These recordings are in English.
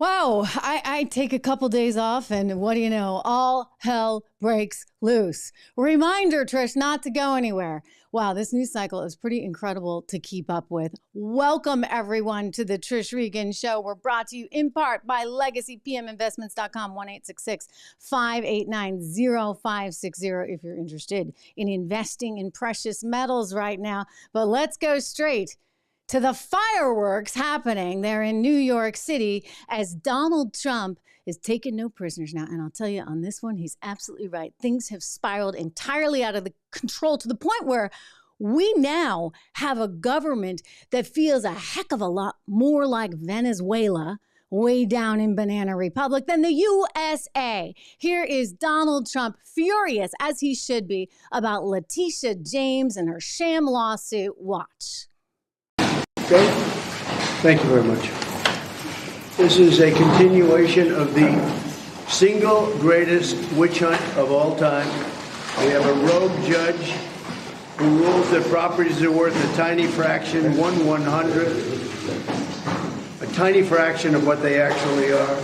Wow, I take a couple days off and what do you know? All hell breaks loose. Reminder, Trish, not to go anywhere. Wow, this news cycle is pretty incredible to keep up with. Welcome, everyone, to the Trish Regan Show. We're brought to you in part by LegacyPMInvestments.com, 1-866-589-0560 if you're interested in investing in precious metals right now. But let's go straight to the fireworks happening there in New York City as Donald Trump is taking no prisoners now. And I'll tell you on this one, he's absolutely right. Things have spiraled entirely out of the control to the point where we now have a government that feels a heck of a lot more like Venezuela way down in Banana Republic than the USA. Here is Donald Trump furious, as he should be, about Leticia James and her sham lawsuit. Watch. Okay. Thank you very much. This is a continuation of the single greatest witch hunt of all time. We have a rogue judge who rules that properties are worth a tiny fraction, 1/100th, a tiny fraction of what they actually are.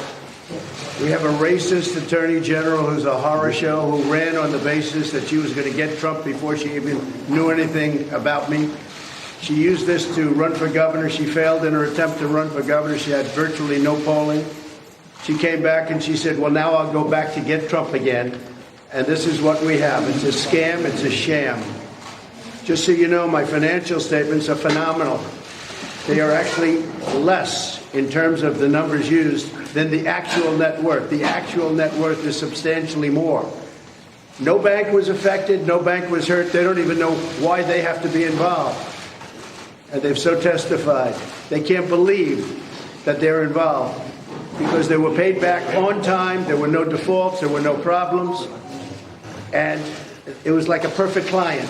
We have a racist attorney general who's a horror show, who ran on the basis that she was going to get Trump before she even knew anything about me. She used this to run for governor. She failed in her attempt to run for governor. She had virtually no polling. She came back and she said, well, now I'll go back to get Trump again. And this is what we have. It's a scam. It's a sham. Just so you know, my financial statements are phenomenal. They are actually less in terms of the numbers used than the actual net worth. The actual net worth is substantially more. No bank was affected. No bank was hurt. They don't even know why they have to be involved. And they've so testified. They can't believe that they're involved because they were paid back on time. There were no defaults. There were no problems. And it was like a perfect client.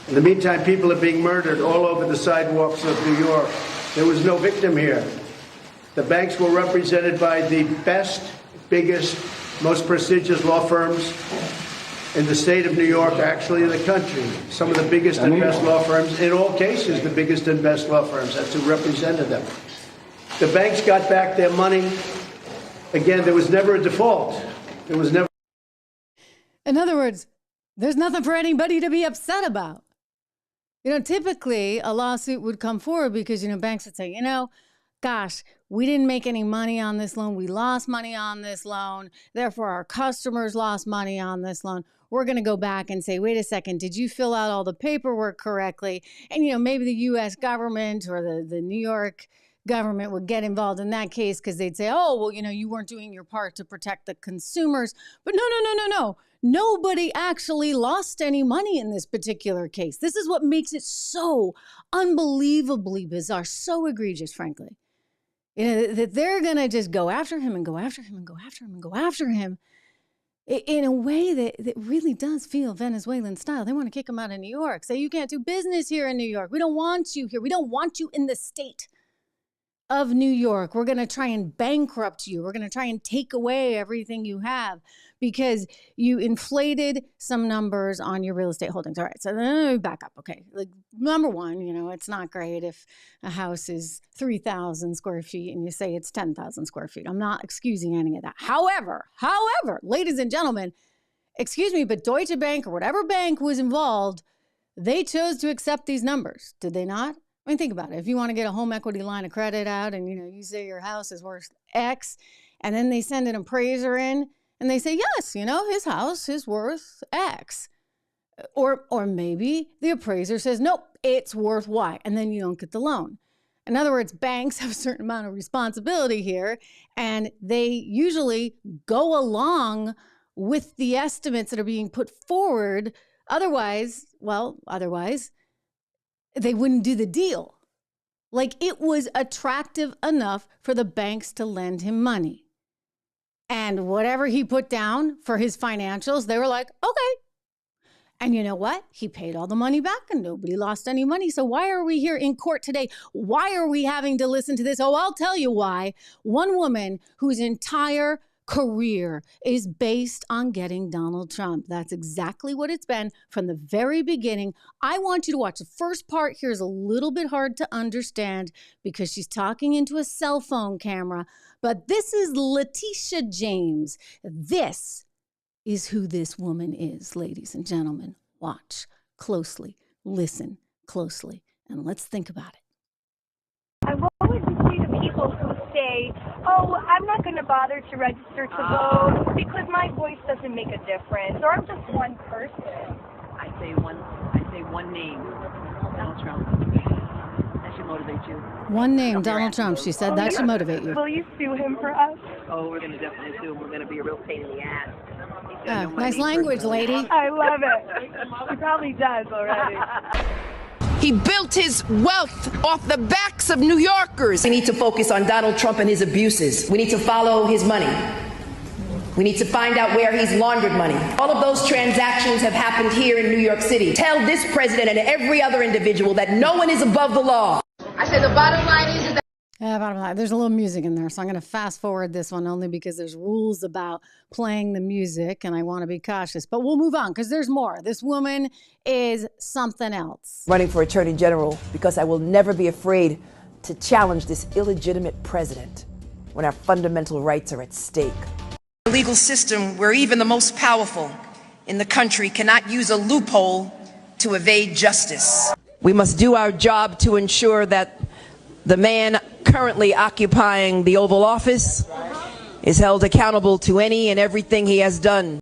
In the meantime, people are being murdered all over the sidewalks of New York. There was no victim here. The banks were represented by the best, biggest, most prestigious law firms in the state of New York, actually in the country. Some of the biggest and best law firms, in all cases, the biggest and best law firms. That's who represented them. The banks got back their money. Again, there was never a default. There was never. In other words, there's nothing for anybody to be upset about. You know, typically a lawsuit would come forward because, banks would say, gosh, we didn't make any money on this loan. We lost money on this loan. Therefore, our customers lost money on this loan. We're going to go back and say, wait a second, did you fill out all the paperwork correctly? And, maybe the U.S. government or the New York government would get involved in that case because they'd say, oh, well, you weren't doing your part to protect the consumers. But no. Nobody actually lost any money in this particular case. This is what makes it so unbelievably bizarre, so egregious, frankly. That they're going to just go after him and go after him and go after him and go after him in a way that really does feel Venezuelan style. They want to kick him out of New York, say you can't do business here in New York. We don't want you here. We don't want you in the state of New York. We're going to try and bankrupt you. We're going to try and take away everything you have because you inflated some numbers on your real estate holdings. All right, so let me back up. Okay, number one, it's not great if a house is 3,000 square feet and you say it's 10,000 square feet. I'm not excusing any of that. However, ladies and gentlemen, excuse me, but Deutsche Bank or whatever bank was involved, they chose to accept these numbers. Did they not? I mean, think about it. If you want to get a home equity line of credit out and, you say your house is worth X, and then they send an appraiser in and they say, yes, his house is worth X. Or maybe the appraiser says, nope, it's worth Y, and then you don't get the loan. In other words, banks have a certain amount of responsibility here, and they usually go along with the estimates that are being put forward. Otherwise, they wouldn't do the deal. It was attractive enough for the banks to lend him money. And whatever he put down for his financials, they were like, okay. And you know what? He paid all the money back and nobody lost any money. So why are we here in court today? Why are we having to listen to this? Oh, I'll tell you why. One woman whose entire career is based on getting Donald Trump. That's exactly what it's been from the very beginning. I want you to watch. The first part here is a little bit hard to understand because she's talking into a cell phone camera, but this is Leticia James. This is who this woman is, ladies and gentlemen. Watch closely, listen closely, and let's think about it. I wanted to say to people who say, oh, I'm not going to bother to register to vote because my voice doesn't make a difference, or I'm just one person. I say one name, Donald Trump. That should motivate you. One name, Donald Trump. She said that should motivate you. Will you sue him for us? Oh, we're going to definitely sue him. We're going to be a real pain in the ass. Nice language, lady. I love it. He probably does already. He built his wealth off the backs of New Yorkers. We need to focus on Donald Trump and his abuses. We need to follow his money. We need to find out where he's laundered money. All of those transactions have happened here in New York City. Tell this president and every other individual that no one is above the law. I said the bottom line is that Bottom line, there's a little music in there, so I'm going to fast forward this one only because there's rules about playing the music, and I want to be cautious. But we'll move on because there's more. This woman is something else. running for Attorney General because I will never be afraid to challenge this illegitimate president when our fundamental rights are at stake. A legal system where even the most powerful in the country cannot use a loophole to evade justice. We must do our job to ensure that the man currently occupying the Oval Office is held accountable to any and everything he has done.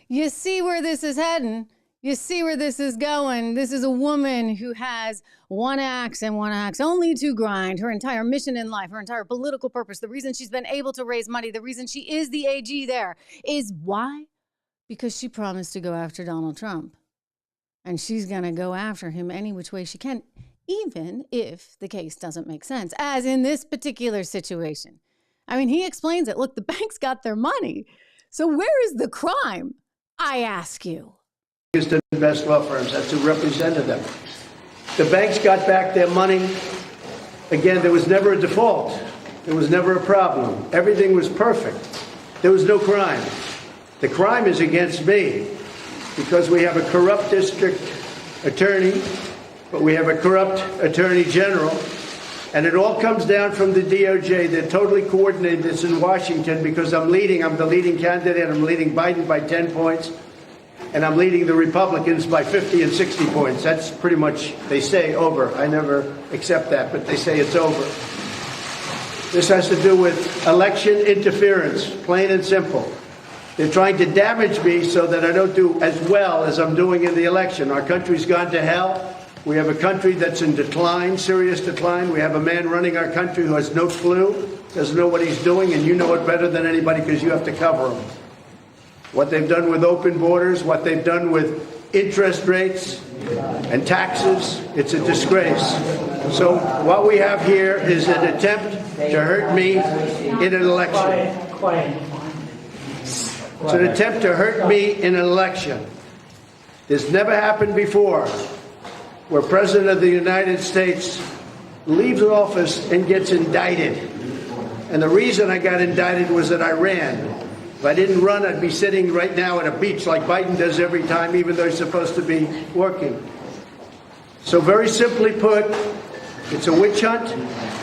You see where this is heading. You see where this is going. This is a woman who has one axe and one axe only to grind. Her entire mission in life, her entire political purpose, the reason she's been able to raise money, the reason she is the AG there is why? Because she promised to go after Donald Trump. And she's going to go after him any which way she can, even if the case doesn't make sense, as in this particular situation. I mean, he explains it. Look, the banks got their money. So where is the crime? I ask you. The best law firms, that's who represented them. The banks got back their money. Again, there was never a default. There was never a problem. Everything was perfect. There was no crime. The crime is against me because we have a corrupt district attorney, but we have a corrupt attorney general, and it all comes down from the DOJ. They're totally coordinated this in Washington because I'm the leading candidate. I'm leading Biden by 10 points. And I'm leading the Republicans by 50 and 60 points. That's pretty much, they say, over. I never accept that, but they say it's over. This has to do with election interference, plain and simple. They're trying to damage me so that I don't do as well as I'm doing in the election. Our country's gone to hell. We have a country that's in decline, serious decline. We have a man running our country who has no clue, doesn't know what he's doing, and you know it better than anybody because you have to cover him. What they've done with open borders, what they've done with interest rates and taxes, it's a disgrace. So what we have here is an attempt to hurt me in an election. It's an attempt to hurt me in an election. This never happened before, where President of the United States leaves office and gets indicted. And the reason I got indicted was that I ran. If I didn't run, I'd be sitting right now at a beach like Biden does every time, even though he's supposed to be working. So very simply put, it's a witch hunt.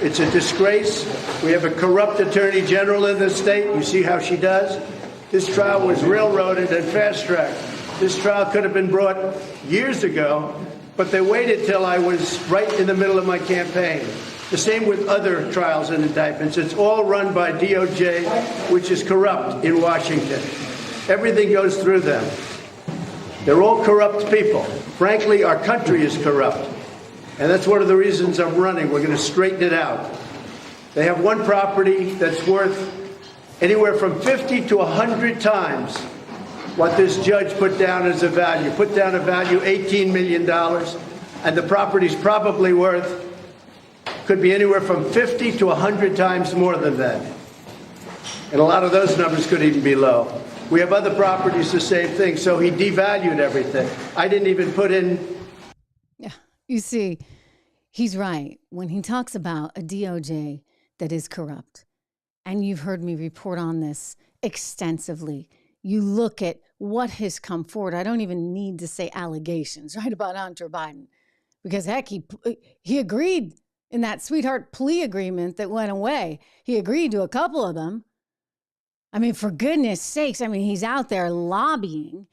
It's a disgrace. We have a corrupt attorney general in this state. You see how she does? This trial was railroaded and fast-tracked. This trial could have been brought years ago, but they waited till I was right in the middle of my campaign. The same with other trials and indictments. It's all run by DOJ, which is corrupt in Washington. Everything goes through them. They're all corrupt people. Frankly, our country is corrupt. And that's one of the reasons I'm running. We're going to straighten it out. They have one property that's worth anywhere from 50 to 100 times what this judge put down as a value. Put down a value $18 million, and the property's probably worth could be anywhere from 50 to 100 times more than that. And a lot of those numbers could even be low. We have other properties, the same thing. So he devalued everything. I didn't even put in. Yeah, you see, he's right when he talks about a DOJ that is corrupt. and you've heard me report on this extensively. You look at what has come forward. I don't even need to say allegations, right, about Hunter Biden, because heck, he agreed in that sweetheart plea agreement that went away. He agreed to a couple of them. I mean, for goodness sakes, I mean, he's out there lobbying,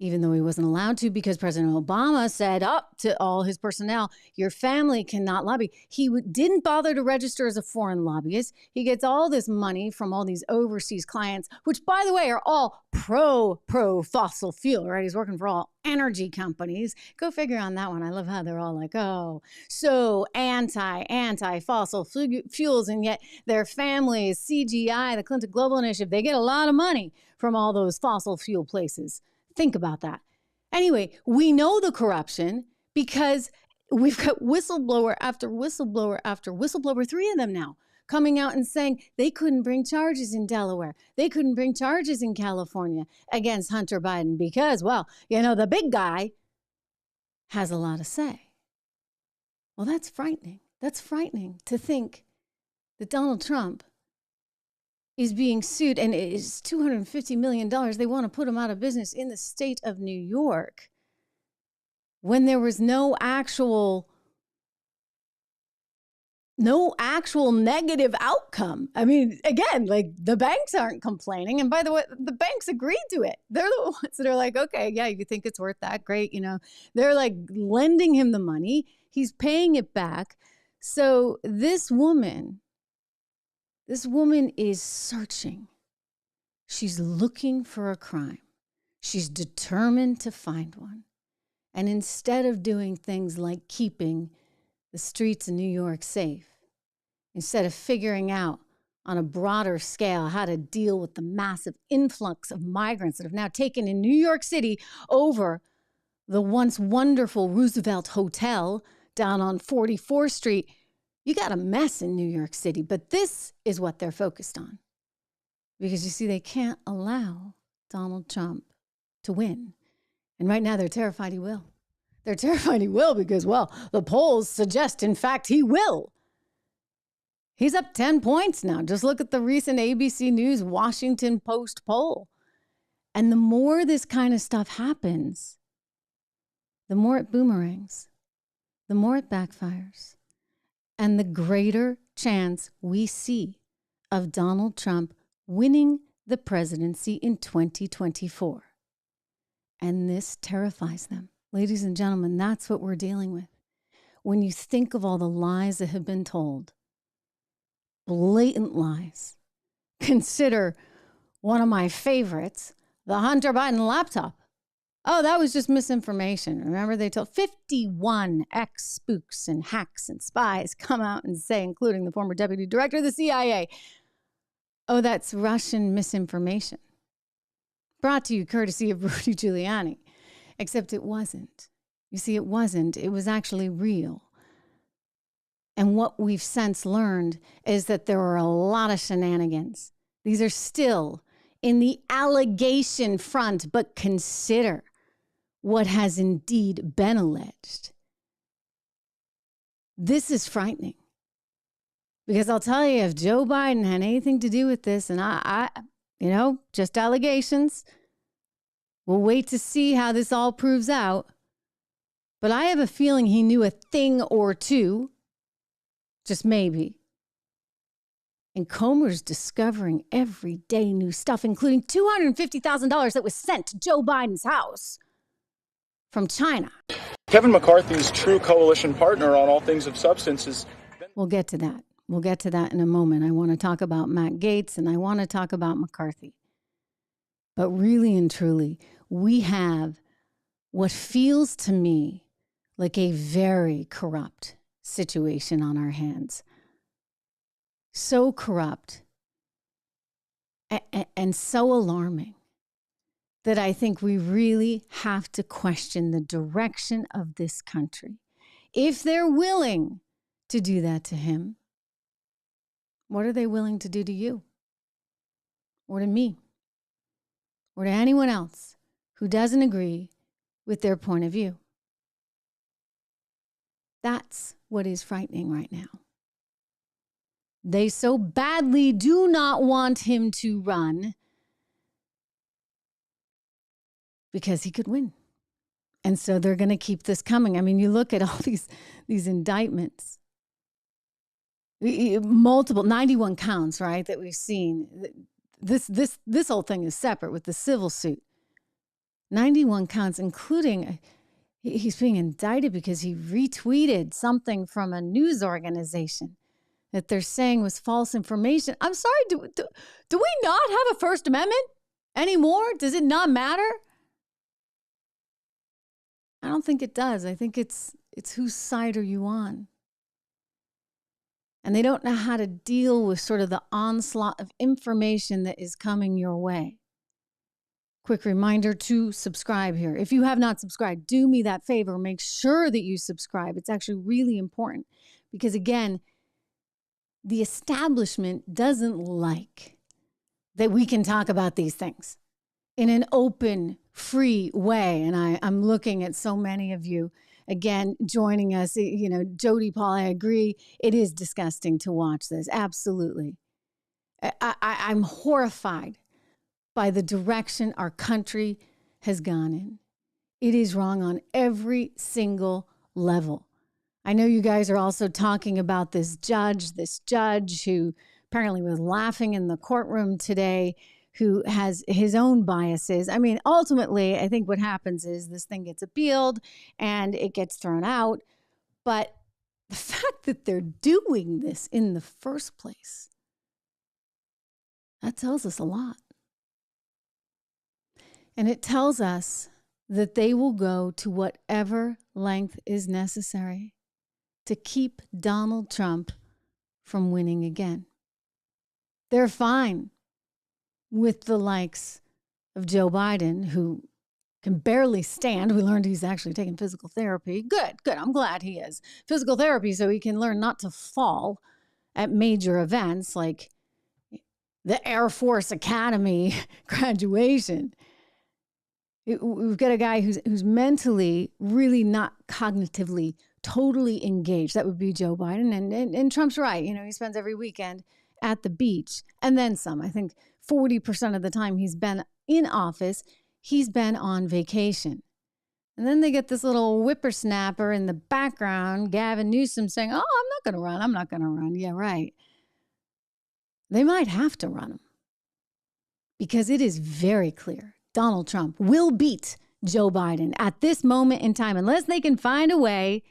even though he wasn't allowed to because President Obama said up to all his personnel, your family cannot lobby. He didn't bother to register as a foreign lobbyist. He gets all this money from all these overseas clients, which, by the way, are all pro fossil fuel, right? He's working for all energy companies. Go figure on that one. I love how they're all like, oh, so anti fossil fuels, and yet their families, CGI, the Clinton Global Initiative, they get a lot of money from all those fossil fuel places. Think about that. Anyway, we know the corruption because we've got whistleblower after whistleblower after whistleblower, 3 of them now, coming out and saying they couldn't bring charges in Delaware. They couldn't bring charges in California against Hunter Biden because, well, you know, the big guy has a lot to say. Well, that's frightening. That's frightening to think that Donald Trump is being sued, and it is $250 million. They want to put him out of business in the state of New York when there was no actual negative outcome. I mean, again, like the banks aren't complaining. And by the way, the banks agreed to it. They're the ones that are like, okay, yeah, you think it's worth that? Great. You know, they're like lending him the money. He's paying it back. So this woman is searching. She's looking for a crime. She's determined to find one. And instead of doing things like keeping the streets of New York safe, instead of figuring out on a broader scale how to deal with the massive influx of migrants that have now taken in New York City over the once wonderful Roosevelt Hotel down on 44th Street, you got a mess in New York City, but this is what they're focused on. Because you see, they can't allow Donald Trump to win. And right now they're terrified he will. They're terrified he will because, well, the polls suggest, in fact, he will. He's up 10 points now. Just look at the recent ABC News Washington Post poll. And the more this kind of stuff happens, the more it boomerangs, the more it backfires. And the greater chance we see of Donald Trump winning the presidency in 2024. And this terrifies them. Ladies and gentlemen, that's what we're dealing with. When you think of all the lies that have been told, blatant lies, consider one of my favorites, the Hunter Biden laptop. Oh, that was just misinformation. Remember, they told 51 ex-spooks and hacks and spies come out and say, including the former deputy director of the CIA, oh, that's Russian misinformation. Brought to you courtesy of Rudy Giuliani. Except it wasn't. You see, it wasn't. It was actually real. And what we've since learned is that there are a lot of shenanigans. These are still in the allegation front, but consider what has indeed been alleged. This is frightening. Because I'll tell you, if Joe Biden had anything to do with this, and I just allegations, we'll wait to see how this all proves out. But I have a feeling he knew a thing or two, just maybe. And Comer's discovering every day new stuff, including $250,000 that was sent to Joe Biden's house from China. Kevin McCarthy's true coalition partner on all things of substance is... We'll get to that. We'll get to that in a moment. I want to talk about Matt Gaetz and I want to talk about McCarthy. But really and truly, we have what feels to me like a very corrupt situation on our hands. So corrupt and so alarming that I think we really have to question the direction of this country. If they're willing to do that to him, what are they willing to do to you? Or to me? Or to anyone else who doesn't agree with their point of view? That's what is frightening right now. They so badly do not want him to run because he could win. And so they're going to keep this coming. I mean, you look at all these indictments, multiple 91 counts, right, that we've seen. This whole thing is separate with the civil suit. 91 counts, including he's being indicted because he retweeted something from a news organization that they're saying was false information. I'm sorry, do we not have a First Amendment anymore? Does it not matter? I don't think it does. I think it's whose side are you on? And they don't know how to deal with sort of the onslaught of information that is coming your way. Quick reminder to subscribe here. If you have not subscribed, do me that favor. Make sure that you subscribe. It's actually really important because, again, the establishment doesn't like that we can talk about these things in an open, free way. And I'm looking at so many of you, again, joining us. You know, Jody, Paul, I agree. It is disgusting to watch this. Absolutely. I'm horrified by the direction our country has gone in. It is wrong on every single level. I know you guys are also talking about this judge who apparently was laughing in the courtroom today, who has his own biases. I mean, ultimately, I think what happens is this thing gets appealed and it gets thrown out. But the fact that they're doing this in the first place, that tells us a lot. And it tells us that they will go to whatever length is necessary to keep Donald Trump from winning again. They're fine with the likes of Joe Biden, who can barely stand. We learned he's actually taking physical therapy. Good. I'm glad he is. Physical therapy so he can learn not to fall at major events like the Air Force Academy graduation. We've got a guy who's mentally really not cognitively totally engaged. That would be Joe Biden. And Trump's right. You know, he spends every weekend at the beach and then some. I think 40% of the time he's been in office, he's been on vacation. And then they get this little whippersnapper in the background, Gavin Newsom, saying, oh, I'm not going to run. Yeah, right. They might have to run him because it is very clear Donald Trump will beat Joe Biden at this moment in time unless they can find a way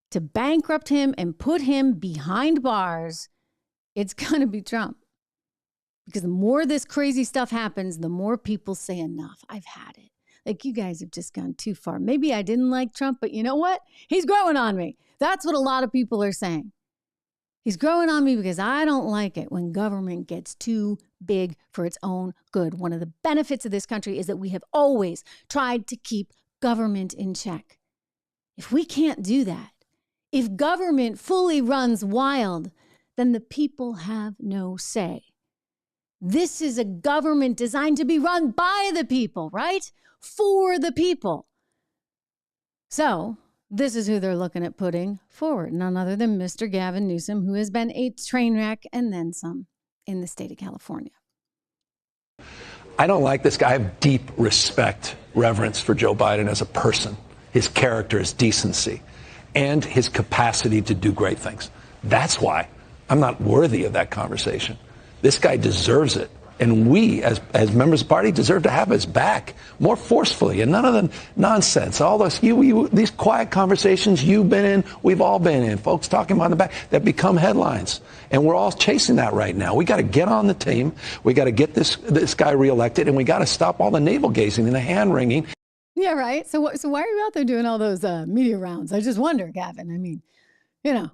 to bankrupt him and put him behind bars. It's going to be Trump. Because the more this crazy stuff happens, the more people say enough. I've had it. Like, you guys have just gone too far. Maybe I didn't like Trump, but you know what? He's growing on me. That's what a lot of people are saying. He's growing on me because I don't like it when government gets too big for its own good. One of the benefits of this country is that we have always tried to keep government in check. If we can't do that, if government fully runs wild, then the people have no say. This is a government designed to be run by the people, right? For the people. So this is who they're looking at putting forward. None other than Mr. Gavin Newsom, who has been a train wreck and then some in the state of California. I don't like this guy. I have deep respect, reverence for Joe Biden as a person, his character, his decency, and his capacity to do great things. That's why I'm not worthy of that conversation. This guy deserves it. And we, as members of the party, deserve to have his back more forcefully and none of the nonsense. All this, these quiet conversations you've been in, we've all been in, folks talking about the back that become headlines. And we're all chasing that right now. We got to get on the team. We got to get this guy reelected, and we got to stop all the navel gazing and the hand wringing. Yeah, right. So why are you out there doing all those media rounds? I just wonder, Gavin. I mean, you know.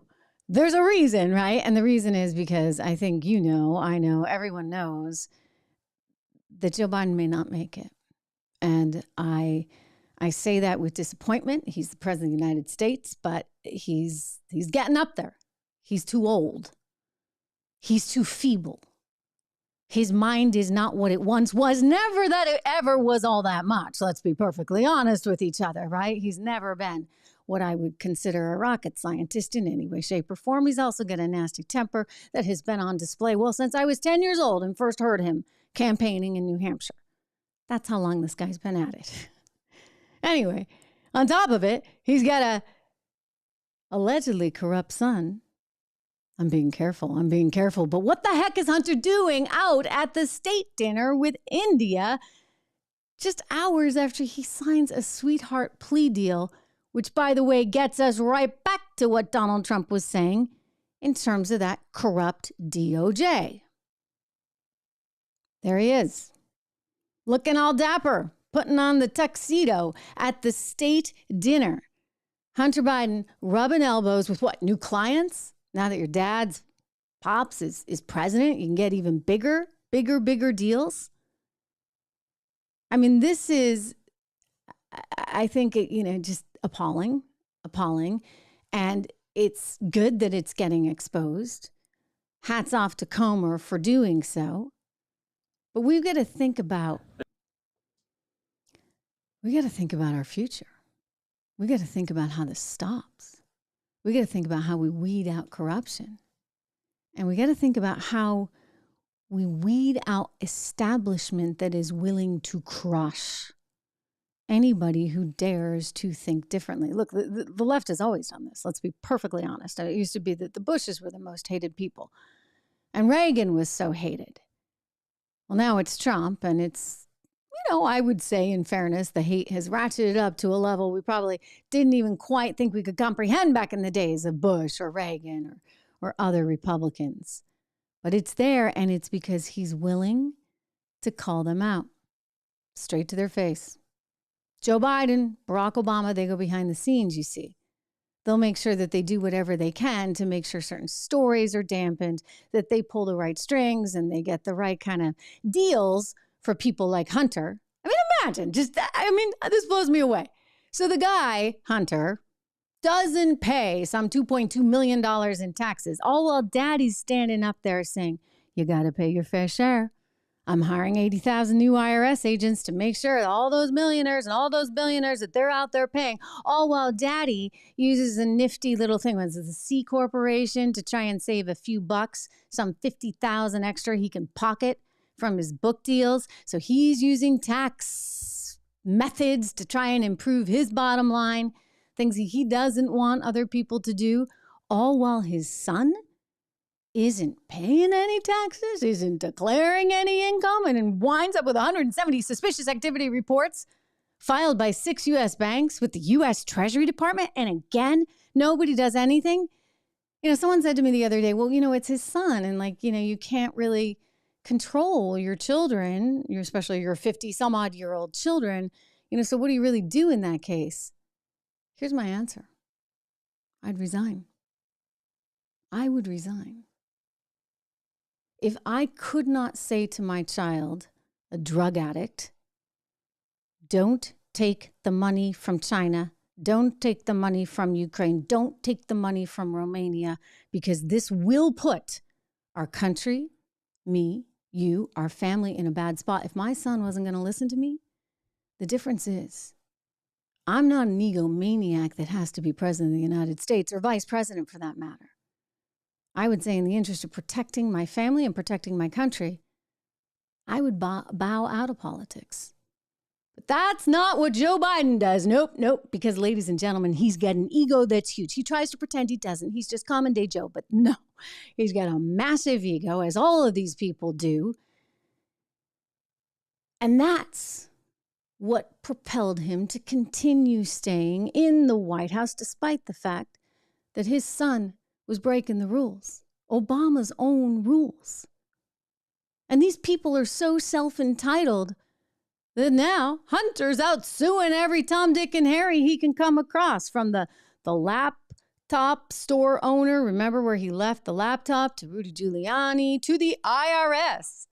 There's a reason, right? And the reason is because I think you know, I know, everyone knows that Joe Biden may not make it. And I say that with disappointment. He's the president of the United States, but he's getting up there. He's too old. He's too feeble. His mind is not what it once was. Never that it ever was all that much. Let's be perfectly honest with each other, right? He's never been what I would consider a rocket scientist in any way, shape, or form. He's also got a nasty temper that has been on display, well, since I was 10 years old and first heard him campaigning in New Hampshire. That's how long this guy's been at it. Anyway, on top of it, he's got a allegedly corrupt son. I'm being careful. But what the heck is Hunter doing out at the state dinner with India just hours after he signs a sweetheart plea deal, which, by the way, gets us right back to what Donald Trump was saying in terms of that corrupt DOJ? There he is, looking all dapper, putting on the tuxedo at the state dinner. Hunter Biden rubbing elbows with what, new clients? Now that your dad's pops is president, you can get even bigger deals. I mean, this is, I think, just appalling. And it's good that it's getting exposed. Hats off to Comer for doing so. But we've got to think about our future. We got to think about how this stops. We got to think about how we weed out corruption. And we got to think about how we weed out establishment that is willing to crush anybody who dares to think differently. Look, the left has always done this. Let's be perfectly honest. It used to be that the Bushes were the most hated people. And Reagan was so hated. Well, now it's Trump, and it's, I would say, in fairness, the hate has ratcheted up to a level we probably didn't even quite think we could comprehend back in the days of Bush or Reagan or other Republicans. But it's there, and it's because he's willing to call them out straight to their face. Joe Biden, Barack Obama, they go behind the scenes, you see. They'll make sure that they do whatever they can to make sure certain stories are dampened, that they pull the right strings and they get the right kind of deals for people like Hunter. I mean, imagine, this blows me away. So the guy, Hunter, doesn't pay some $2.2 million in taxes, all while daddy's standing up there saying, you got to pay your fair share. I'm hiring 80,000 new IRS agents to make sure that all those millionaires and all those billionaires that they're out there paying, all while daddy uses a nifty little thing. It's the C Corporation to try and save a few bucks, some 50,000 extra he can pocket from his book deals. So he's using tax methods to try and improve his bottom line, things he doesn't want other people to do, all while his son isn't paying any taxes, isn't declaring any income, and winds up with 170 suspicious activity reports filed by 6 U.S. banks with the U.S. Treasury Department. And again, nobody does anything. Someone said to me the other day, well, it's his son. And you can't really control your children, especially your 50-some-odd-year-old children. So what do you really do in that case? Here's my answer. I'd resign. I would resign. If I could not say to my child, a drug addict, don't take the money from China, don't take the money from Ukraine, don't take the money from Romania, because this will put our country, me, you, our family in a bad spot. If my son wasn't going to listen to me, the difference is I'm not an egomaniac that has to be president of the United States or vice president for that matter. I would say in the interest of protecting my family and protecting my country, I would bow out of politics. But that's not what Joe Biden does. Nope. Because, ladies and gentlemen, he's got an ego that's huge. He tries to pretend he doesn't. He's just common day Joe. But no, he's got a massive ego, as all of these people do. And that's what propelled him to continue staying in the White House, despite the fact that his son was breaking the rules, Obama's own rules. And these people are so self-entitled that now Hunter's out suing every Tom, Dick, and Harry he can come across, from the laptop store owner, remember where he left the laptop, to Rudy Giuliani, to the IRS.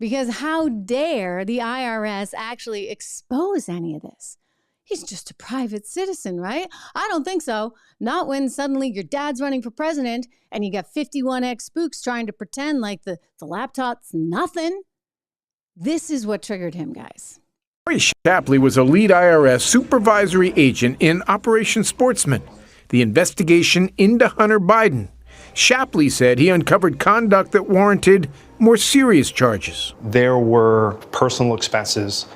Because how dare the IRS actually expose any of this? He's just a private citizen, right? I don't think so. Not when suddenly your dad's running for president and you got 51X spooks trying to pretend like the laptop's nothing. This is what triggered him, guys. Mary Shapley was a lead IRS supervisory agent in Operation Sportsman, the investigation into Hunter Biden. Shapley said he uncovered conduct that warranted more serious charges. There were personal expenses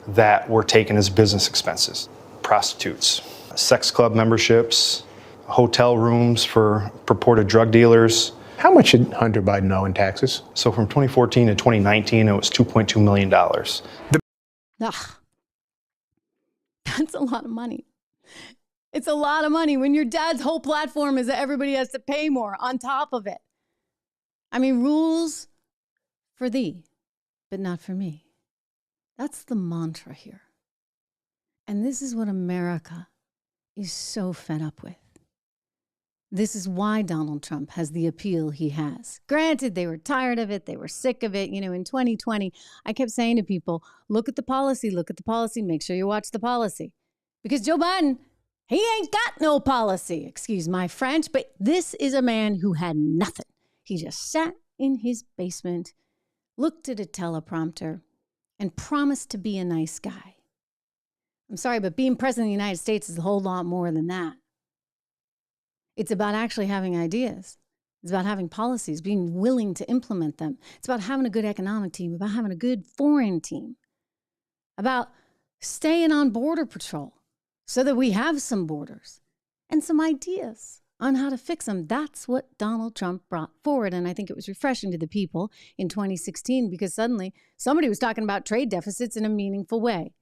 that were taken as business expenses. Prostitutes, sex club memberships, hotel rooms for purported drug dealers. How much did Hunter Biden owe in taxes? So from 2014 to 2019, it was $2.2 million. Ugh. That's a lot of money. It's a lot of money when your dad's whole platform is that everybody has to pay more on top of it. I mean, rules for thee, but not for me. That's the mantra here. And this is what America is so fed up with. This is why Donald Trump has the appeal he has. Granted, they were tired of it. They were sick of it. You know, in 2020, I kept saying to people, look at the policy, make sure you watch the policy. Because Joe Biden, he ain't got no policy, excuse my French, but this is a man who had nothing. He just sat in his basement, looked at a teleprompter, and promised to be a nice guy. I'm sorry, but being president of the United States is a whole lot more than that. It's about actually having ideas. It's about having policies, being willing to implement them. It's about having a good economic team, about having a good foreign team, about staying on border patrol so that we have some borders and some ideas on how to fix them. That's what Donald Trump brought forward. And I think it was refreshing to the people in 2016 because suddenly somebody was talking about trade deficits in a meaningful way.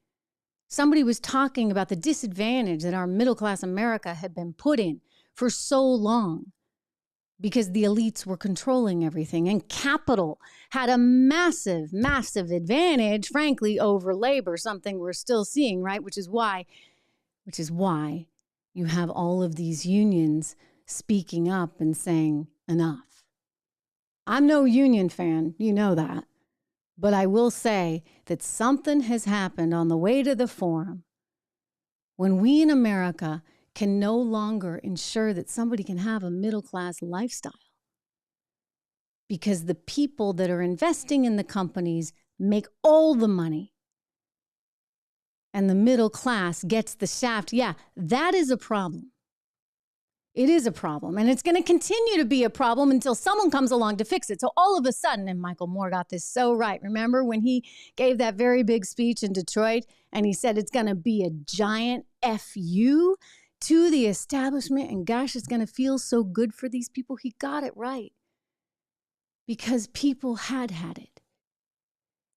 Somebody was talking about the disadvantage that our middle-class America had been put in for so long because the elites were controlling everything. And capital had a massive, massive advantage, frankly, over labor, something we're still seeing, right? Which is why you have all of these unions speaking up and saying enough. I'm no union fan, you know that. But I will say that something has happened on the way to the forum when we in America can no longer ensure that somebody can have a middle-class lifestyle because the people that are investing in the companies make all the money and the middle class gets the shaft. Yeah, that is a problem. It is a problem, and it's going to continue to be a problem until someone comes along to fix it. So all of a sudden, and Michael Moore got this so right. Remember when he gave that very big speech in Detroit and he said it's going to be a giant FU to the establishment, and gosh, it's going to feel so good for these people. He got it right because people had it.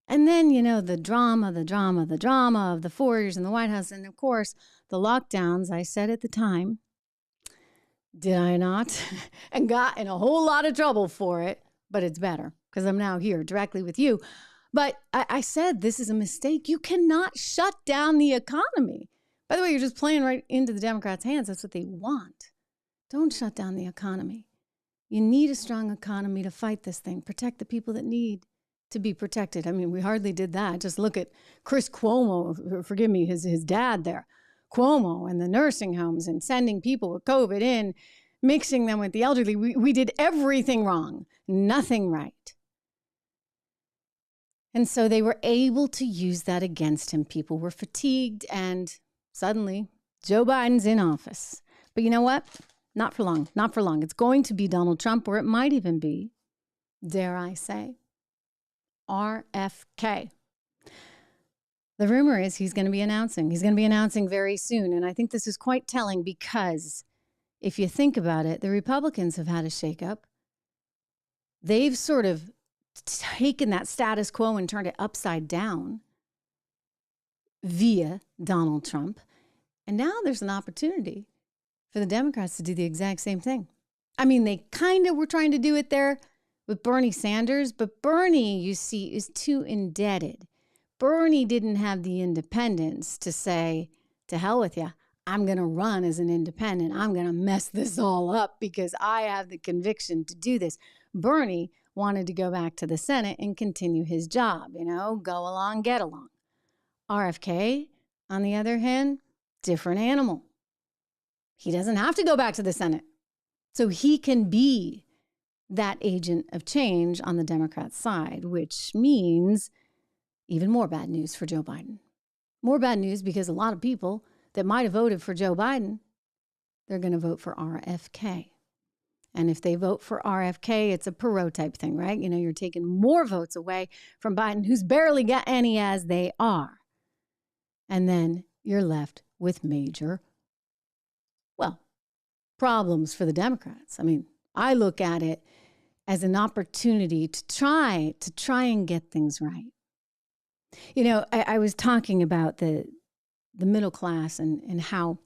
And then, you know, the drama of the 4 years in the White House, and of course, the lockdowns, I said at the time, did I not? And got in a whole lot of trouble for it, but it's better because I'm now here directly with you. But I said this is a mistake. You cannot shut down the economy. By the way, you're just playing right into the Democrats' hands. That's what they want. Don't shut down the economy. You need a strong economy to fight this thing. Protect the people that need to be protected. I mean, we hardly did that. Just look at Chris Cuomo, forgive me, his dad there. Cuomo and the nursing homes and sending people with COVID in, mixing them with the elderly. We did everything wrong, nothing right. And so they were able to use that against him. People were fatigued and suddenly Joe Biden's in office. But you know what? Not for long, not for long. It's going to be Donald Trump, or it might even be, dare I say, RFK. The rumor is he's going to be announcing. He's going to be announcing very soon. And I think this is quite telling because if you think about it, the Republicans have had a shakeup. They've sort of taken that status quo and turned it upside down via Donald Trump. And now there's an opportunity for the Democrats to do the exact same thing. I mean, they kind of were trying to do it there with Bernie Sanders, but Bernie, you see, is too indebted. Bernie didn't have the independence to say, to hell with you, I'm going to run as an independent. I'm going to mess this all up because I have the conviction to do this. Bernie wanted to go back to the Senate and continue his job, you know, go along, get along. RFK, on the other hand, different animal. He doesn't have to go back to the Senate. So he can be that agent of change on the Democrat side, which means even more bad news for Joe Biden. More bad news because a lot of people that might have voted for Joe Biden, they're going to vote for RFK. And if they vote for RFK, it's a Perot type thing, right? You know, you're taking more votes away from Biden, who's barely got any as they are. And then you're left with major, well, problems for the Democrats. I mean, I look at it as an opportunity to try and get things right. You know, I was talking about the middle class and how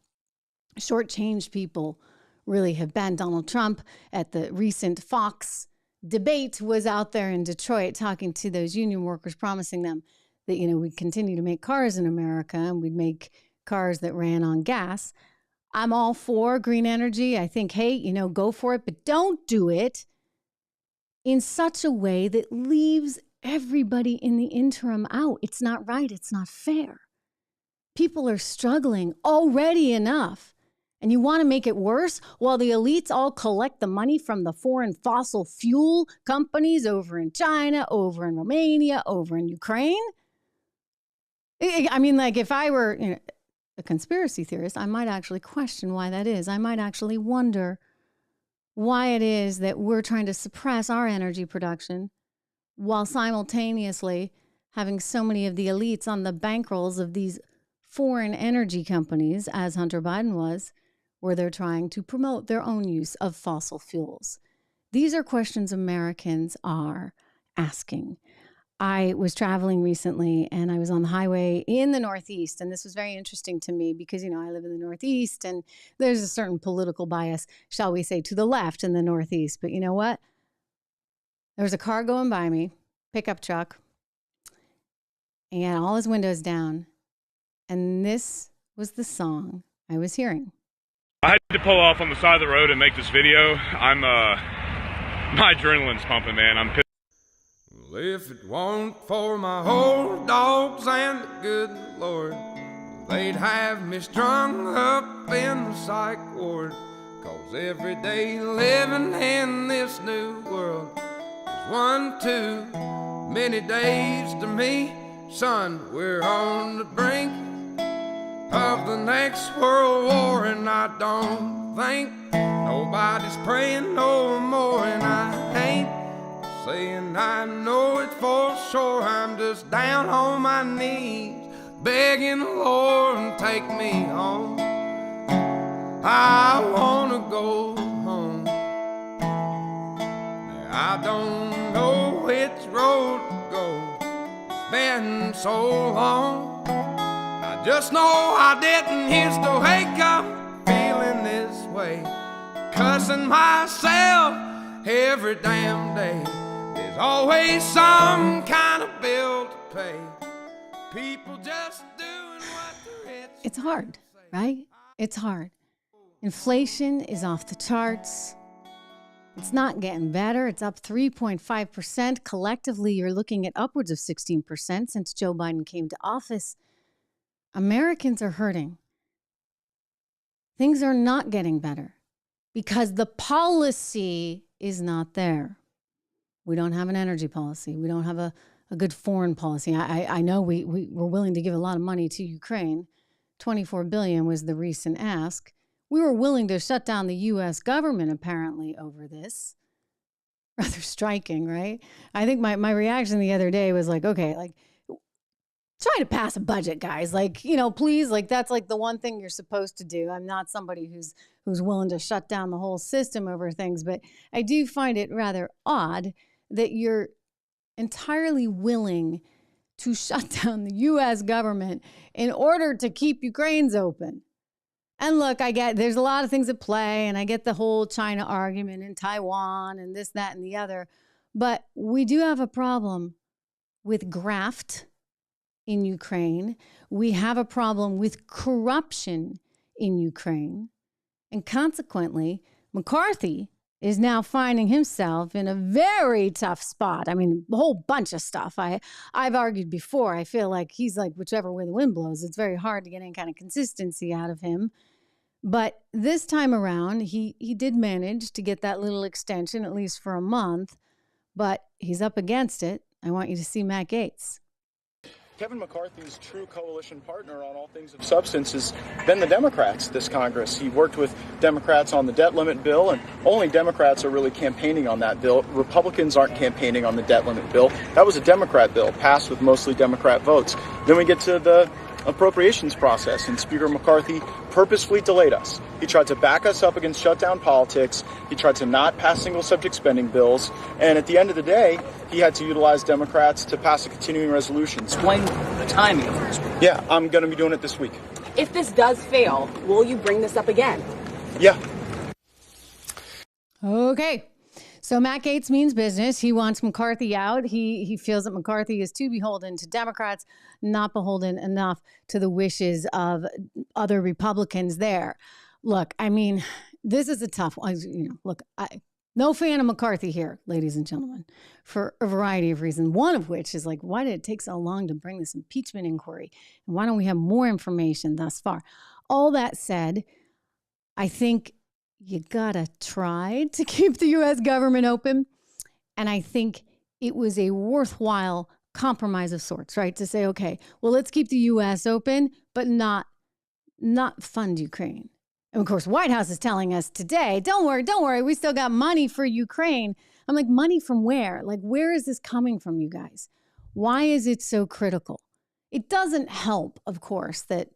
shortchanged people really have been. Donald Trump at the recent Fox debate was out there in Detroit talking to those union workers, promising them that, you know, we'd continue to make cars in America and we'd make cars that ran on gas. I'm all for green energy. I think, hey, you know, go for it, but don't do it in such a way that leaves everybody in the interim out. It's not right. It's not fair. People are struggling already enough. And you want to make it worse while the elites all collect the money from the foreign fossil fuel companies over in China, over in Romania, over in Ukraine? I mean, like, if I were, you know, a conspiracy theorist, I might actually question why that is. I might actually wonder why it is that we're trying to suppress our energy production while simultaneously having so many of the elites on the bankrolls of these foreign energy companies, as Hunter Biden was, where they're trying to promote their own use of fossil fuels. These are questions Americans are asking. I was traveling recently and I was on the highway in the Northeast, and this was very interesting to me because, you know, I live in the Northeast and there's a certain political bias, shall we say, to the left in the Northeast. But you know what? There was a car going by me, pickup truck, and he had all his windows down. And this was the song I was hearing. I had to pull off on the side of the road and make this video. My adrenaline's pumping, man. I'm pissed. Well, if it weren't for my old dogs and the good Lord, they'd have me strung up in the psych ward. 'Cause every day living in this new world is one too many days to me. Son, we're on the brink of the next world war, and I don't think nobody's praying no more. And I ain't saying I know it for sure. I'm just down on my knees begging the Lord to take me home. I wanna go home. Now, I don't know which road to go. It's been so long. I just know I didn't used to wake up feeling this way, cussing myself every damn day. There's always some kind of bill to pay. People just doing what they're rich. It's hard, right? It's hard. Inflation is off the charts. It's not getting better. It's up 3.5%. Collectively, you're looking at upwards of 16% since Joe Biden came to office. Americans are hurting. Things are not getting better because the policy is not there. We don't have an energy policy. We don't have a good foreign policy. I know we're willing to give a lot of money to Ukraine. $24 billion was the recent ask. We were willing to shut down the U.S. government, apparently, over this. Rather striking, right? I think my reaction the other day was like, okay, like, try to pass a budget, guys. Like, you know, please, like, that's like the one thing you're supposed to do. I'm not somebody who's willing to shut down the whole system over things, but I do find it rather odd that you're entirely willing to shut down the U.S. government in order to keep Ukraine's open. And look, I get there's a lot of things at play, and I get the whole China argument in Taiwan and this, that, and the other. But we do have a problem with graft in Ukraine. We have a problem with corruption in Ukraine. And consequently, McCarthy is now finding himself in a very tough spot. I mean, a whole bunch of stuff. I've argued before. I feel like he's like whichever way the wind blows. It's very hard to get any kind of consistency out of him. But this time around, he did manage to get that little extension, at least for a month. But he's up against it. I want you to see Matt Gaetz. Kevin McCarthy's true coalition partner on all things of substance has been the Democrats this Congress. He worked with Democrats on the debt limit bill, and only Democrats are really campaigning on that bill. Republicans aren't campaigning on the debt limit bill. That was a Democrat bill passed with mostly Democrat votes. Then we get to the appropriations process, and Speaker McCarthy purposefully delayed us. He tried to back us up against shutdown politics. He tried to not pass single subject spending bills. And at the end of the day, he had to utilize Democrats to pass a continuing resolution. Explain the timing of this. Yeah, I'm going to be doing it this week. If this does fail, will you bring this up again? Yeah. Okay. So Matt Gaetz means business. He wants McCarthy out. He feels that McCarthy is too beholden to Democrats, not beholden enough to the wishes of other Republicans there. Look, I mean, this is a tough one. No fan of McCarthy here, ladies and gentlemen, for a variety of reasons. One of which is like, why did it take so long to bring this impeachment inquiry? And why don't we have more information thus far? All that said, I think you gotta try to keep the U.S. government open. And I think it was a worthwhile compromise of sorts, right? To say, okay, well, let's keep the U.S. open, but not fund Ukraine. And of course, White House is telling us today, don't worry, we still got money for Ukraine. I'm like, money from where? Like, where is this coming from, you guys? Why is it so critical? It doesn't help, of course, that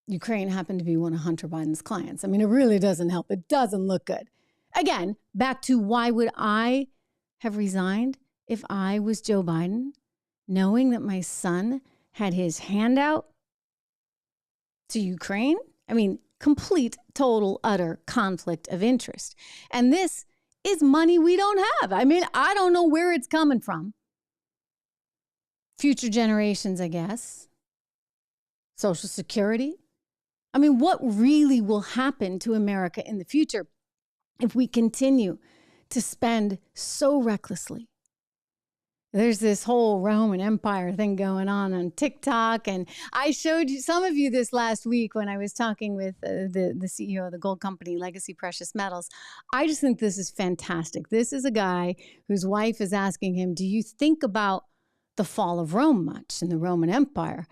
Ukraine happened to be one of Hunter Biden's clients. I mean, it really doesn't help. It doesn't look good. Again, back to why would I have resigned if I was Joe Biden, knowing that my son had his hand out to Ukraine? I mean, complete, total, utter conflict of interest. And this is money we don't have. I mean, I don't know where it's coming from. Future generations, I guess. Social Security. I mean, what really will happen to America in the future if we continue to spend so recklessly? There's this whole Roman Empire thing going on TikTok. And I showed you some of you this last week when I was talking with the CEO of the gold company, Legacy Precious Metals. I just think this is fantastic. This is a guy whose wife is asking him, do you think about the fall of Rome much in the Roman Empire?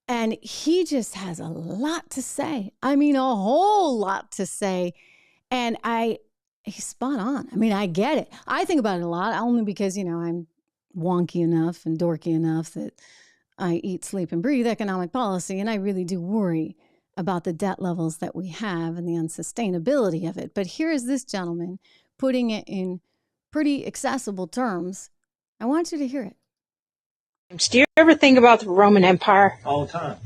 And he just has a lot to say. I mean, a whole lot to say. And he's spot on. I mean, I get it. I think about it a lot, only because, I'm wonky enough and dorky enough that I eat, sleep, and breathe economic policy. And I really do worry about the debt levels that we have and the unsustainability of it. But here is this gentleman putting it in pretty accessible terms. I want you to hear it. Do you ever think about the Roman Empire? All the time.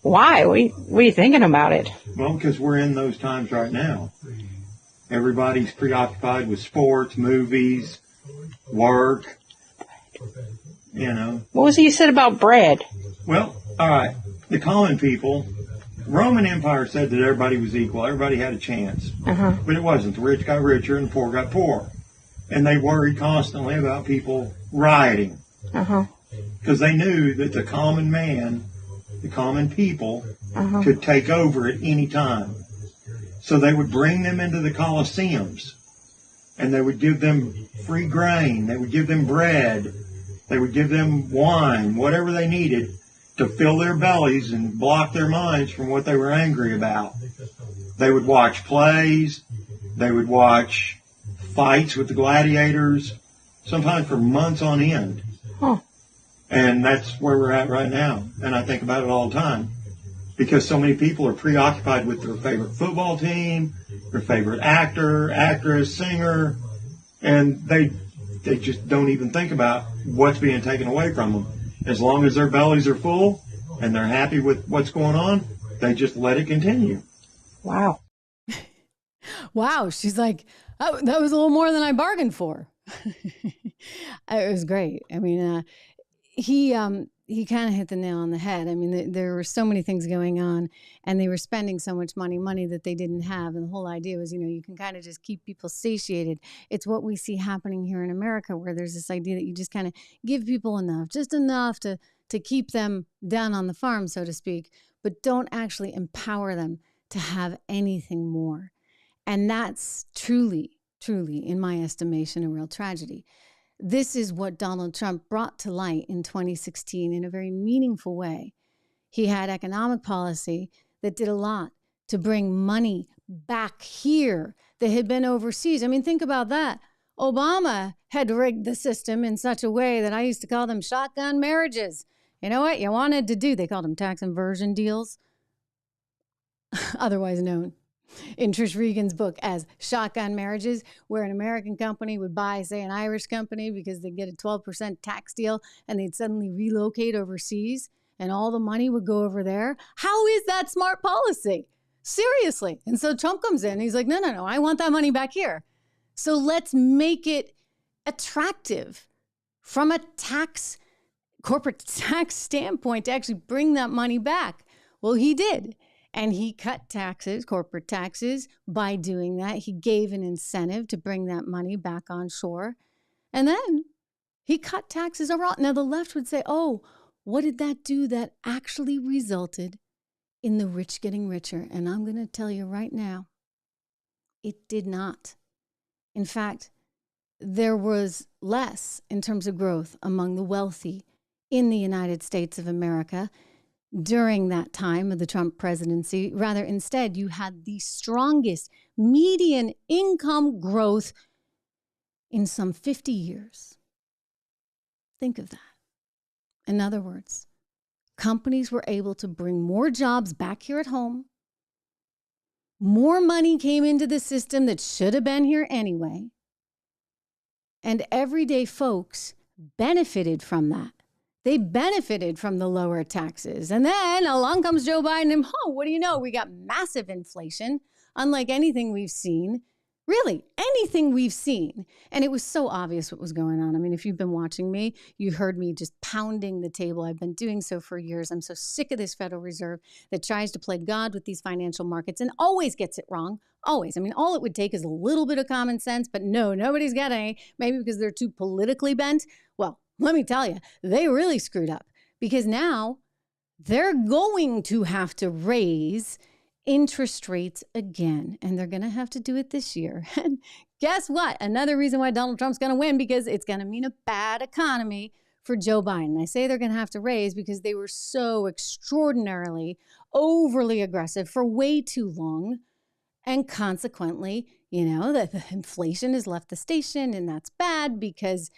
Why? What are you thinking about it? Well, because we're in those times right now. Everybody's preoccupied with sports, movies, work, What was it you said about bread? Well, all right. The common people, Roman Empire said that everybody was equal. Everybody had a chance. But it wasn't. The rich got richer and the poor got poorer. And they worried constantly about people rioting. Because they knew that the common man, the common people, could take over at any time. So they would bring them into the Colosseums, and they would give them free grain, they would give them bread, they would give them wine, whatever they needed to fill their bellies and block their minds from what they were angry about. They would watch plays, they would watch fights with the gladiators, sometimes for months on end. And that's where we're at right now. And I think about it all the time. Because so many people are preoccupied with their favorite football team, their favorite actor, actress, singer, and they just don't even think about what's being taken away from them. As long as their bellies are full and they're happy with what's going on, they just let it continue. Wow. Wow. She's like, oh, that was a little more than I bargained for. It was great. I mean, he kind of hit the nail on the head. I mean, there were so many things going on, and they were spending so much money that they didn't have. And the whole idea was, you can kind of just keep people satiated. It's what we see happening here in America, where there's this idea that you just kind of give people enough, just enough to keep them down on the farm, so to speak, but don't actually empower them to have anything more. And that's truly, in my estimation, a real tragedy. this is what Donald Trump brought to light in 2016 in a very meaningful way. He had economic policy that did a lot to bring money back here that had been overseas. I mean, think about that. Obama had rigged the system in such a way that I used to call them shotgun marriages. You know what you wanted to do? They called them tax inversion deals, otherwise known in Trish Regan's book as shotgun marriages, where an American company would buy, say, an Irish company because they'd get a 12% tax deal and they'd suddenly relocate overseas and all the money would go over there. How is that smart policy? Seriously. And so Trump comes in, he's like, no, I want that money back here. So let's make it attractive from a corporate tax standpoint to actually bring that money back. Well, he did. And he cut taxes, corporate taxes, by doing that. He gave an incentive to bring that money back on shore. And then he cut taxes overall. Now, the left would say, oh, what did that do that actually resulted in the rich getting richer? And I'm going to tell you right now, it did not. In fact, there was less in terms of growth among the wealthy in the United States of America during that time of the Trump presidency. Rather, instead, you had the strongest median income growth in some 50 years. Think of that. In other words, companies were able to bring more jobs back here at home. More money came into the system that should have been here anyway. And everyday folks benefited from that. They benefited from the lower taxes. And then along comes Joe Biden and, what do you know? We got massive inflation, unlike anything we've seen. Really, anything we've seen. And it was so obvious what was going on. I mean, if you've been watching me, you heard me just pounding the table. I've been doing so for years. I'm so sick of this Federal Reserve that tries to play God with these financial markets and always gets it wrong. Always. I mean, all it would take is a little bit of common sense, but no, nobody's got any. Maybe because they're too politically bent. Well, let me tell you, they really screwed up because now they're going to have to raise interest rates again, and they're going to have to do it this year. And guess what? Another reason why Donald Trump's going to win, because it's going to mean a bad economy for Joe Biden. I say they're going to have to raise because they were so extraordinarily overly aggressive for way too long. And consequently, the inflation has left the station, and that's bad because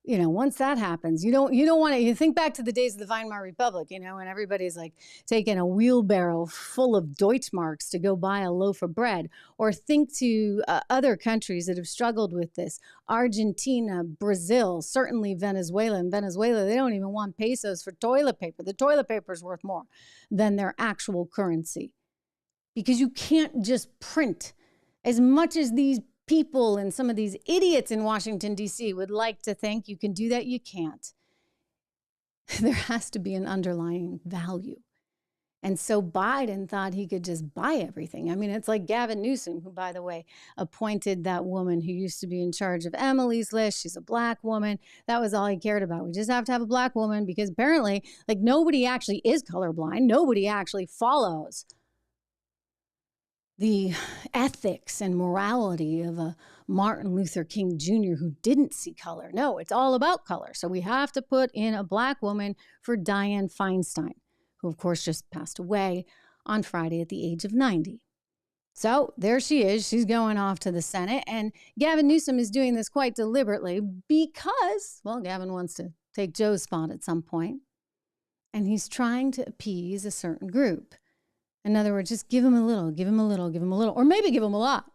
once that happens, you don't want to, you think back to the days of the Weimar Republic, when everybody's like taking a wheelbarrow full of Deutschmarks to go buy a loaf of bread, or think to other countries that have struggled with this, Argentina, Brazil, certainly Venezuela. In Venezuela, they don't even want pesos for toilet paper. The toilet paper is worth more than their actual currency because you can't just print as much as these people and some of these idiots in Washington, D.C. would like to think you can do that. You can't. There has to be an underlying value. And so Biden thought he could just buy everything. I mean, it's like Gavin Newsom, who, by the way, appointed that woman who used to be in charge of Emily's List. She's a black woman. That was all he cared about. We just have to have a black woman because apparently, nobody actually is colorblind. Nobody actually follows the ethics and morality of a Martin Luther King Jr. who didn't see color. No, it's all about color. So we have to put in a black woman for Dianne Feinstein, who of course just passed away on Friday at the age of 90. So there she is. She's going off to the Senate. And Gavin Newsom is doing this quite deliberately because, Gavin wants to take Joe's spot at some point. And he's trying to appease a certain group. In other words, just give him a little, give him a little, give him a little, or maybe give him a lot.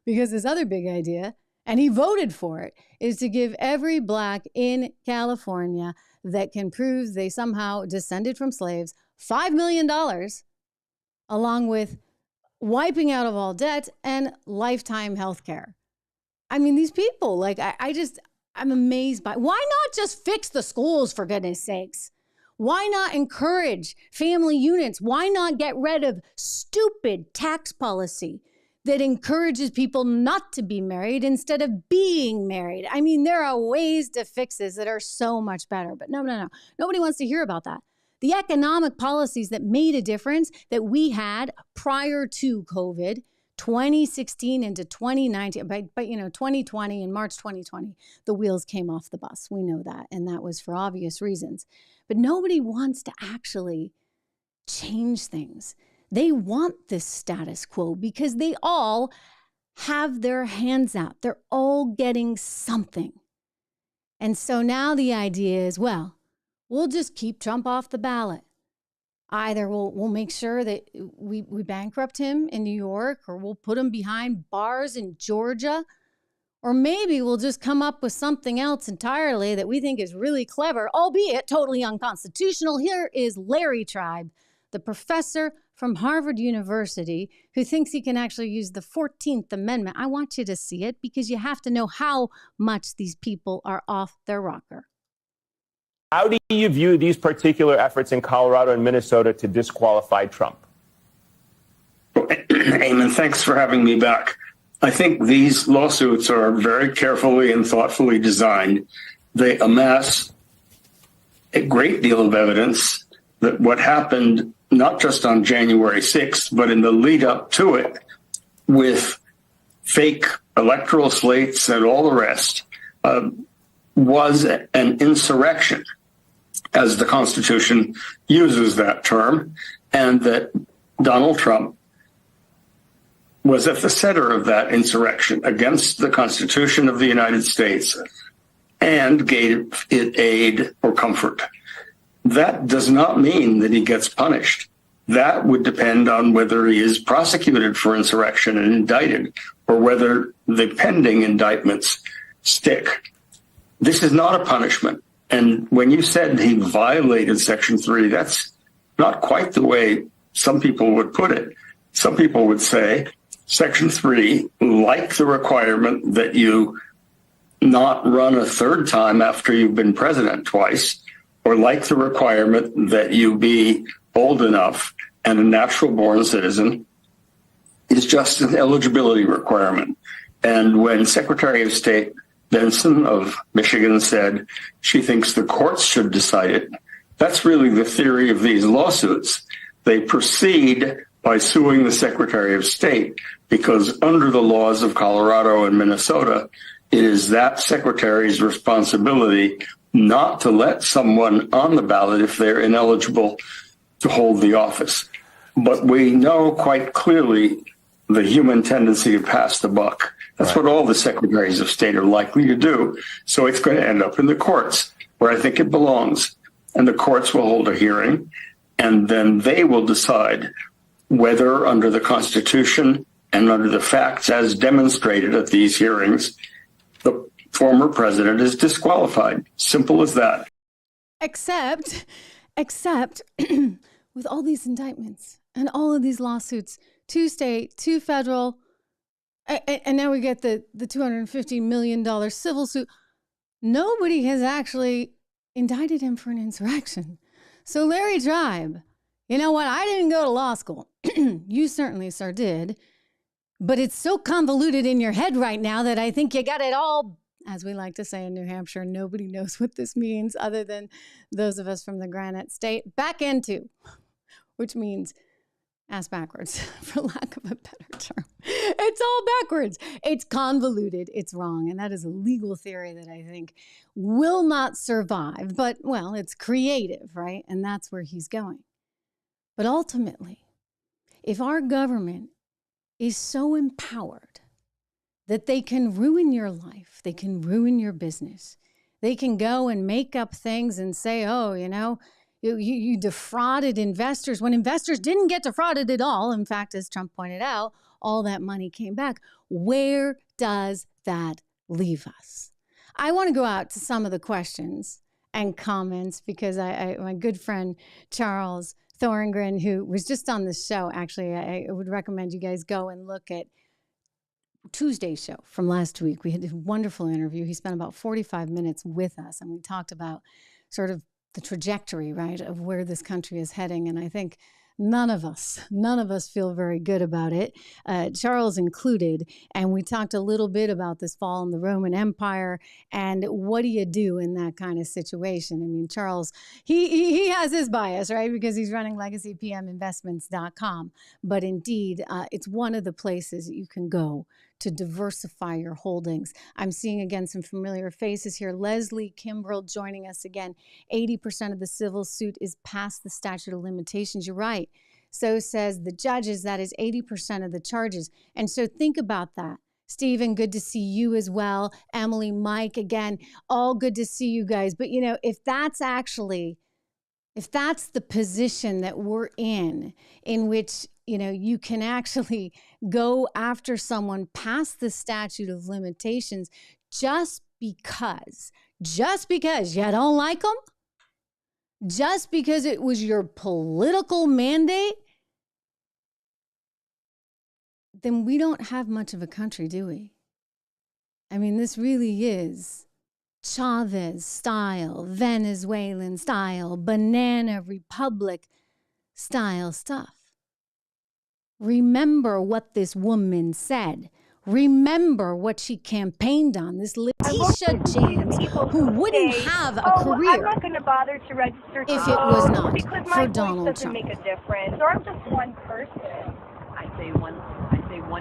Because his other big idea, and he voted for it, is to give every black in California that can prove they somehow descended from slaves $5 million, along with wiping out of all debt and lifetime health care. I mean, these people, I'm amazed by, why not just fix the schools, for goodness sakes? Why not encourage family units? Why not get rid of stupid tax policy that encourages people not to be married instead of being married? I mean, there are ways to fix this that are so much better. But no. Nobody wants to hear about that. The economic policies that made a difference that we had prior to COVID 2016 into 2019, but 2020, in March 2020, the wheels came off the bus. We know that, and that was for obvious reasons. But nobody wants to actually change things. They want this status quo because they all have their hands out. They're all getting something. And so now the idea is, well, we'll just keep Trump off the ballot. Either we'll make sure that we bankrupt him in New York, or we'll put him behind bars in Georgia, or maybe we'll just come up with something else entirely that we think is really clever, albeit totally unconstitutional. Here is Larry Tribe, the professor from Harvard University, who thinks he can actually use the 14th Amendment. I want you to see it because you have to know how much these people are off their rocker. How do you view these particular efforts in Colorado and Minnesota to disqualify Trump? Eamon, thanks for having me back. I think these lawsuits are very carefully and thoughtfully designed. They amass a great deal of evidence that what happened not just on January 6th, but in the lead up to it, with fake electoral slates and all the rest, was an insurrection, as the Constitution uses that term, and that Donald Trump was at the center of that insurrection against the Constitution of the United States and gave it aid or comfort. That does not mean that he gets punished. That would depend on whether he is prosecuted for insurrection and indicted, or whether the pending indictments stick. This is not a punishment. And when you said he violated Section 3, that's not quite the way some people would put it. Some people would say Section 3, like the requirement that you not run a third time after you've been president twice, or like the requirement that you be old enough and a natural-born citizen, is just an eligibility requirement. And when Secretary of State Benson of Michigan said she thinks the courts should decide it, that's really the theory of these lawsuits. They proceed by suing the Secretary of State because under the laws of Colorado and Minnesota, it is that secretary's responsibility not to let someone on the ballot if they're ineligible to hold the office. But we know quite clearly the human tendency to pass the buck. That's right. What all the secretaries of state are likely to do. So it's going to end up in the courts, where I think it belongs. And the courts will hold a hearing, and then they will decide whether under the Constitution and under the facts as demonstrated at these hearings, the former president is disqualified. Simple as that. Except with all these indictments and all of these lawsuits, 2 state, 2 federal, and now we get the $250 million civil suit. Nobody has actually indicted him for an insurrection. So Larry Tribe, you know what? I didn't go to law school. You certainly, sir, did. But it's so convoluted in your head right now that I think you got it all, as we like to say in New Hampshire, nobody knows what this means other than those of us from the Granite State, back into, which means ass backwards, for lack of a better term. It's all backwards. It's convoluted. It's wrong. And that is a legal theory that I think will not survive. But, well, it's creative, right? And that's where he's going. But ultimately, if our government is so empowered that they can ruin your life, they can ruin your business, they can go and make up things and say, oh, you know, you defrauded investors when investors didn't get defrauded at all. In fact, as Trump pointed out, all that money came back. Where does that leave us? I want to go out to some of the questions and comments because my good friend Charles Thorengren, who was just on the show, actually, I would recommend you guys go and look at Tuesday's show from last week. We had a wonderful interview. He spent about 45 minutes with us, and we talked about sort of the trajectory, right, of where this country is heading. And I think none of us feel very good about it, Charles included. And we talked a little bit about this fall in the Roman Empire and what do you do in that kind of situation? I mean, Charles, he has his bias, right? Because he's running legacypminvestments.com. But indeed, it's one of the places you can go to diversify your holdings. I'm seeing again some familiar faces here. Leslie Kimbrell joining us again. 80% of the civil suit is past the statute of limitations. You're right. So says the judges. That is 80% of the charges. And so think about that. Stephen, good to see you as well. Emily, Mike, again, all good to see you guys. But, you know, if that's the position that we're in which, you know, you can actually go after someone past the statute of limitations just because you don't like them, just because it was your political mandate, then we don't have much of a country, do we? I mean, this really is Chavez style, Venezuelan style, banana republic style stuff. Remember what this woman said. Remember what she campaigned on. This Leticia James, who wouldn't have a career I'm not going to bother to register to if it was not because my for Donald voice doesn't Trump. make a difference, or I'm just one person. I say one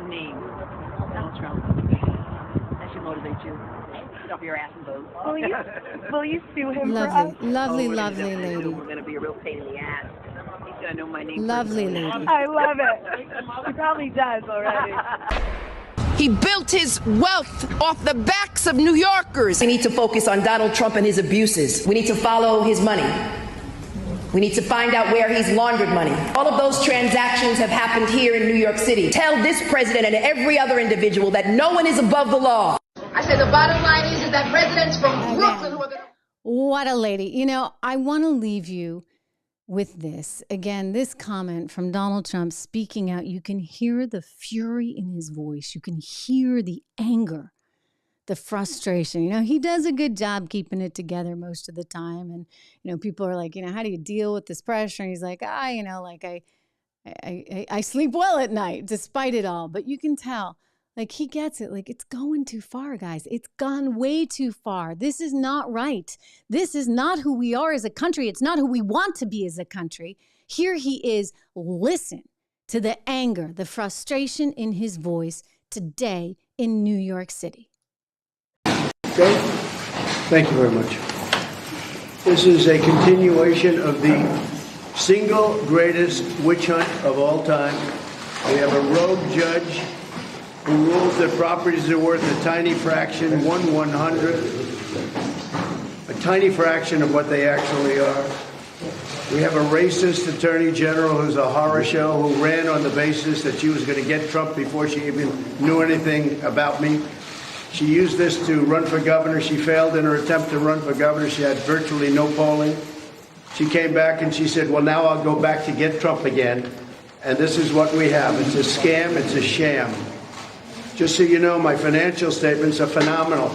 name, Donald Trump. That should motivate you. Get off your ass and vote. Will you sue him for us? Lovely We're lady. going to be a real pain in the ass. He's going to know my name. Lovely lady. I love it. He probably does already. He built his wealth off the backs of New Yorkers. We need to focus on Donald Trump and his abuses. We need to follow his money. We need to find out where he's laundered money. All of those transactions have happened here in New York City. Tell this president and every other individual that no one is above the law. I say the bottom line is that presidents from Brooklyn who are going to... What a lady. You know, I want to leave you with this. Again, this comment from Donald Trump speaking out, you can hear the fury in his voice. You can hear the anger, the frustration. You know, he does a good job keeping it together most of the time. And, you know, people are like, you know, how do you deal with this pressure? And he's like, you know, like I sleep well at night despite it all. But you can tell, like, he gets it. Like, it's going too far, guys. It's gone way too far. This is not right. This is not who we are as a country. It's not who we want to be as a country. Here he is. Listen to the anger, the frustration in his voice today in New York City. Okay. Thank you very much. This is a continuation of the single greatest witch hunt of all time. We have a rogue judge who rules that properties are worth a tiny fraction, 1/100th, a tiny fraction of what they actually are. We have a racist attorney general who's a horror show, who ran on the basis that she was going to get Trump before she even knew anything about me. She used this to run for governor. She failed in her attempt to run for governor. She had virtually no polling. She came back and she said, well, now I'll go back to get Trump again. And this is what we have. It's a scam. It's a sham. Just so you know, my financial statements are phenomenal.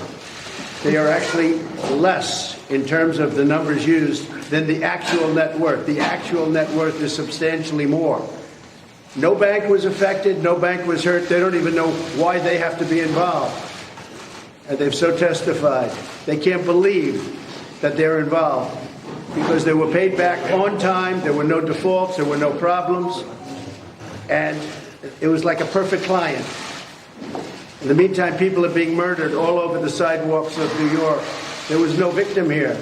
They are actually less in terms of the numbers used than the actual net worth. The actual net worth is substantially more. No bank was affected. No bank was hurt. They don't even know why they have to be involved. And they've so testified. They can't believe that they're involved because they were paid back on time. There were no defaults. There were no problems. And it was like a perfect client. In the meantime, people are being murdered all over the sidewalks of New York. There was no victim here.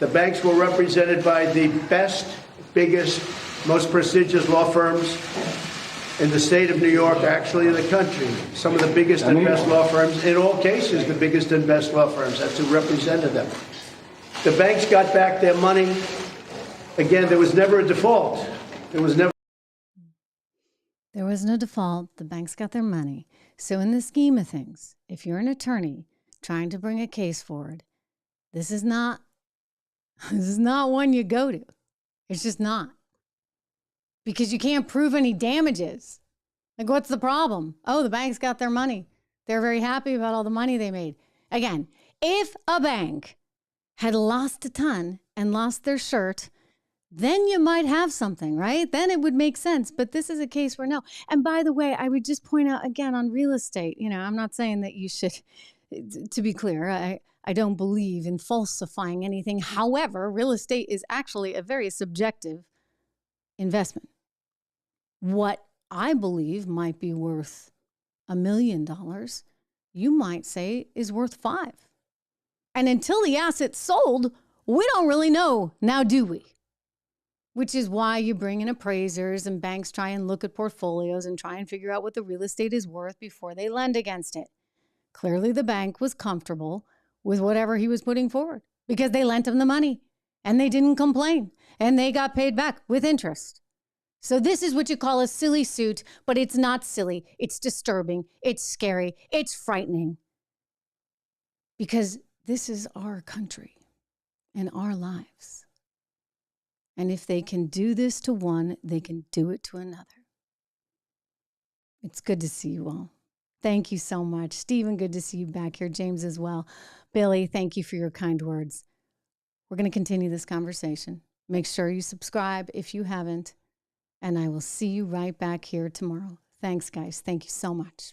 The banks were represented by the best, biggest, most prestigious law firms in the state of New York, actually in the country. Some of the biggest and best law firms, in all cases, the biggest and best law firms. That's who represented them. The banks got back their money. Again, there was never a default. There was no default. The banks got their money. So in the scheme of things, if you're an attorney trying to bring a case forward, this is not one you go to. It's just not. Because you can't prove any damages. Like, what's the problem? Oh, the banks got their money. They're very happy about all the money they made. Again, if a bank had lost a ton and lost their shirt, then you might have something, right? Then it would make sense. But this is a case where no. And by the way, I would just point out again on real estate, I'm not saying that you should, to be clear, I don't believe in falsifying anything. However, real estate is actually a very subjective investment. What I believe might be worth $1 million, you might say is worth $5 million. And until the asset's sold, we don't really know, now do we? Which is why you bring in appraisers and banks try and look at portfolios and try and figure out what the real estate is worth before they lend against it. Clearly the bank was comfortable with whatever he was putting forward because they lent him the money and they didn't complain and they got paid back with interest. So this is what you call a silly suit, but it's not silly. It's disturbing. It's scary. It's frightening. Because this is our country and our lives. And if they can do this to one, they can do it to another. It's good to see you all. Thank you so much. Stephen, good to see you back here. James as well. Billy, thank you for your kind words. We're going to continue this conversation. Make sure you subscribe if you haven't. And I will see you right back here tomorrow. Thanks, guys. Thank you so much.